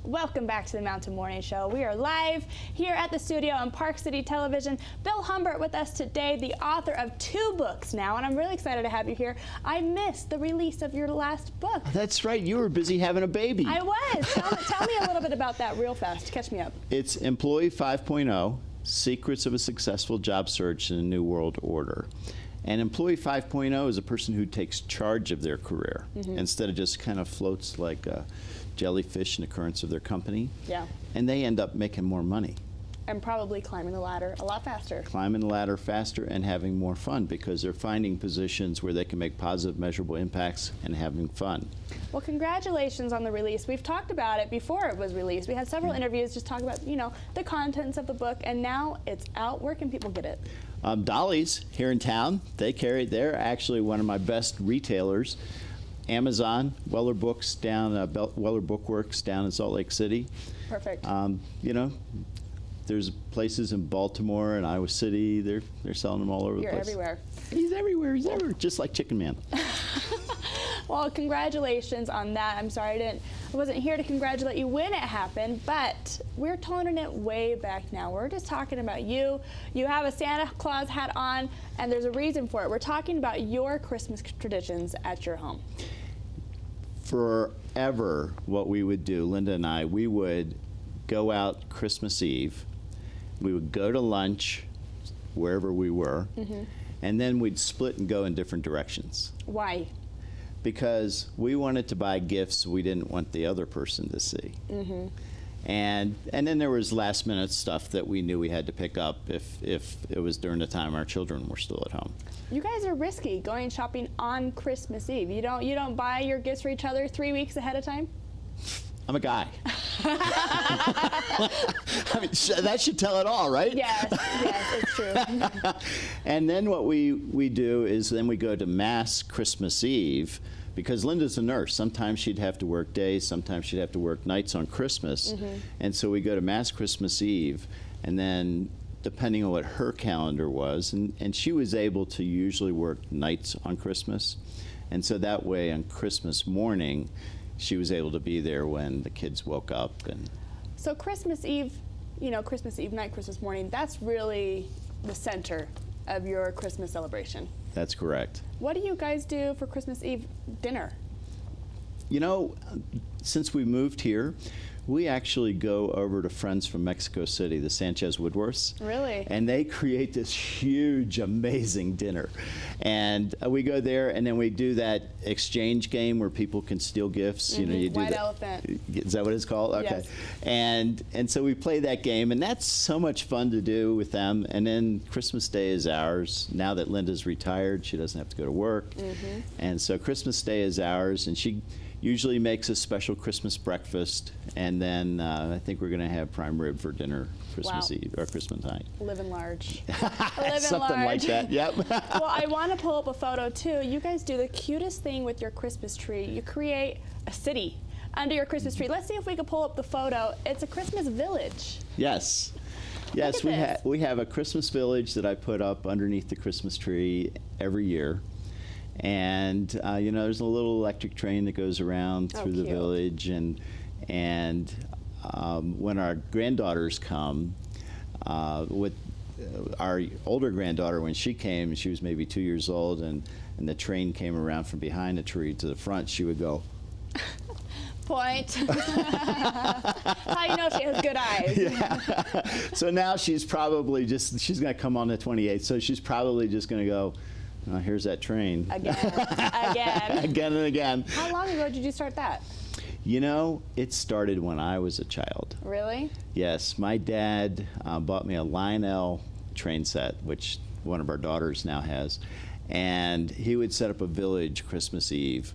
Welcome back to the Mountain Morning Show. We are live here at the studio on Park City Television. Bill Humbert with us today, the author of 2 books now, and I'm really excited to have you here. I missed the release of your last book. That's right. You were busy having a baby. I was. Tell me a little bit about that real fast. Catch me up. It's Employee 5.0, Secrets of a Successful Job Search in a New World Order. And Employee 5.0 is a person who takes charge of their career instead of just kind of floats like a jellyfish in the currents of their company. Yeah. And they end up making more money. And probably climbing the ladder a lot faster. Climbing the ladder faster and having more fun because they're finding positions where they can make positive, measurable impacts and having fun. Well, congratulations on the release. We've talked about it before it was released. We had several interviews just talking about, you know, the contents of the book, and now it's out. Where can people get it? Dolly's here in town. They're actually one of my best retailers. Amazon, Weller Books down, Weller Bookworks down in Salt Lake City. Perfect. You know, there's places in Baltimore and Iowa City. They're selling them all over the place. You're everywhere. He's everywhere. He's everywhere. Just like Chicken Man. Well, congratulations on that. I'm sorry I wasn't here to congratulate you when it happened, but we're turning it way back now. We're just talking about you. You have a Santa Claus hat on, and there's a reason for it. We're talking about your Christmas traditions at your home. Forever, what we would do, Linda and I, we would go out Christmas Eve. We would go to lunch wherever we were, and then we'd split and go in different directions. Why? Because we wanted to buy gifts we didn't want the other person to see. And then there was last minute stuff that we knew we had to pick up if it was during the time our children were still at home. You guys are risky going shopping on Christmas Eve. You don't buy your gifts for each other 3 weeks ahead of time? I'm a guy. I mean, that should tell it all, right? Yes, it's true. And then what we do is then we go to Mass Christmas Eve, because Linda's a nurse. Sometimes she'd have to work days, sometimes she'd have to work nights on Christmas. And so we go to Mass Christmas Eve, and then depending on what her calendar was, and she was able to usually work nights on Christmas. And so that way on Christmas morning, she was able to be there when the kids woke up. And so Christmas Eve, you know, Christmas Eve night, Christmas morning, that's really the center of your Christmas celebration. That's correct. What do you guys do for Christmas Eve dinner? You know, since we moved here, we actually go over to friends from Mexico City, the Sanchez Woodworths. Really? And they create this huge, amazing dinner. And we go there, and then we do that exchange game where people can steal gifts. You know, you do White elephant. Is that what it's called? Okay. Yes. And so we play that game, and that's so much fun to do with them. And then Christmas Day is ours. Now that Linda's retired, she doesn't have to go to work. And so Christmas Day is ours, and she usually makes a special Christmas breakfast, and then I think we're going to have prime rib for dinner Christmas Eve or Christmas night. Living large. Something like that. Yep. Well, I want to pull up a photo too. You guys do the cutest thing with your Christmas tree. You create a city under your Christmas tree. Let's see if we can pull up the photo. It's a Christmas village. Yes. Yes, we have a Christmas village that I put up underneath the Christmas tree every year. And you know, there's a little electric train that goes around through the village, and when our granddaughters come, with our older granddaughter, when she came, she was maybe 2 years old, and the train came around from behind the tree to the front, she would go, point. How you know she has good eyes? Yeah. So now she's probably she's going to come on the 28th, so she's probably just going to go, oh, here's that train. Again. Again and again. How long ago did you start that? You know, it started when I was a child. Really? Yes. My dad bought me a Lionel train set, which one of our daughters now has. And he would set up a village Christmas Eve.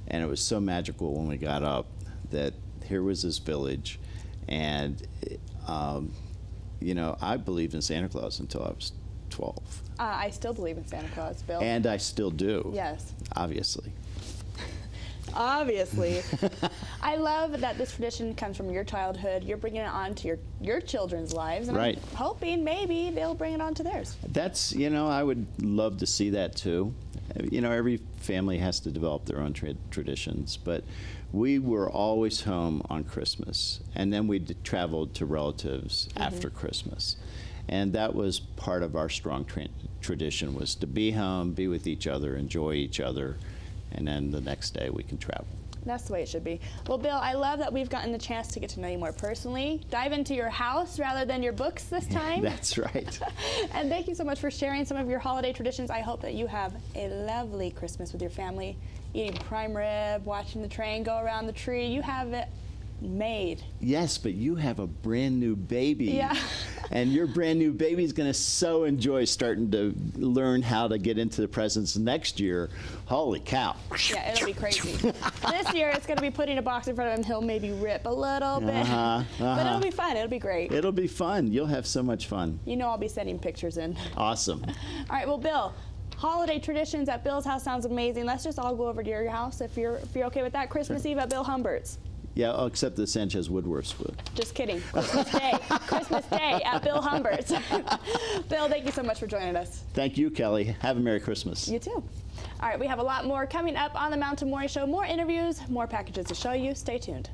And it was so magical when we got up that here was this village. And, you know, I believed in Santa Claus until I was 12. I still believe in Santa Claus, Bill. And I still do. Yes. Obviously. Obviously. I love that this tradition comes from your childhood. You're bringing it on to your children's lives. And Right. I'm hoping maybe they'll bring it on to theirs. That's, I would love to see that too. Every family has to develop their own traditions, but we were always home on Christmas, and then we traveled to relatives after Christmas. And that was part of our strong tradition, was to be home, be with each other, enjoy each other, and then the next day we can travel. That's the way it should be. Well, Bill, I love that we've gotten the chance to get to know you more personally, dive into your house rather than your books this time. That's right. And thank you so much for sharing some of your holiday traditions. I hope that you have a lovely Christmas with your family, eating prime rib, watching the train go around the tree. You have it made. Yes, but you have a brand new baby. Yeah. And your brand new baby is going to so enjoy starting to learn how to get into the presents next year. Holy cow. Yeah, it'll be crazy. This year, it's going to be putting a box in front of him. He'll maybe rip a little bit. But it'll be fun. It'll be great. It'll be fun. You'll have so much fun. I'll be sending pictures in. Awesome. All right, well, Bill, holiday traditions at Bill's house sounds amazing. Let's just all go over to your house if you're okay with that. Christmas Eve at Bill Humbert's. Yeah, except the Sanchez Woodworth's food. Just kidding. Christmas Day. Christmas Day at Bill Humbert's. Bill, thank you so much for joining us. Thank you, Kelly. Have a Merry Christmas. You too. All right, we have a lot more coming up on the Mountain Morning Show. More interviews, more packages to show you. Stay tuned.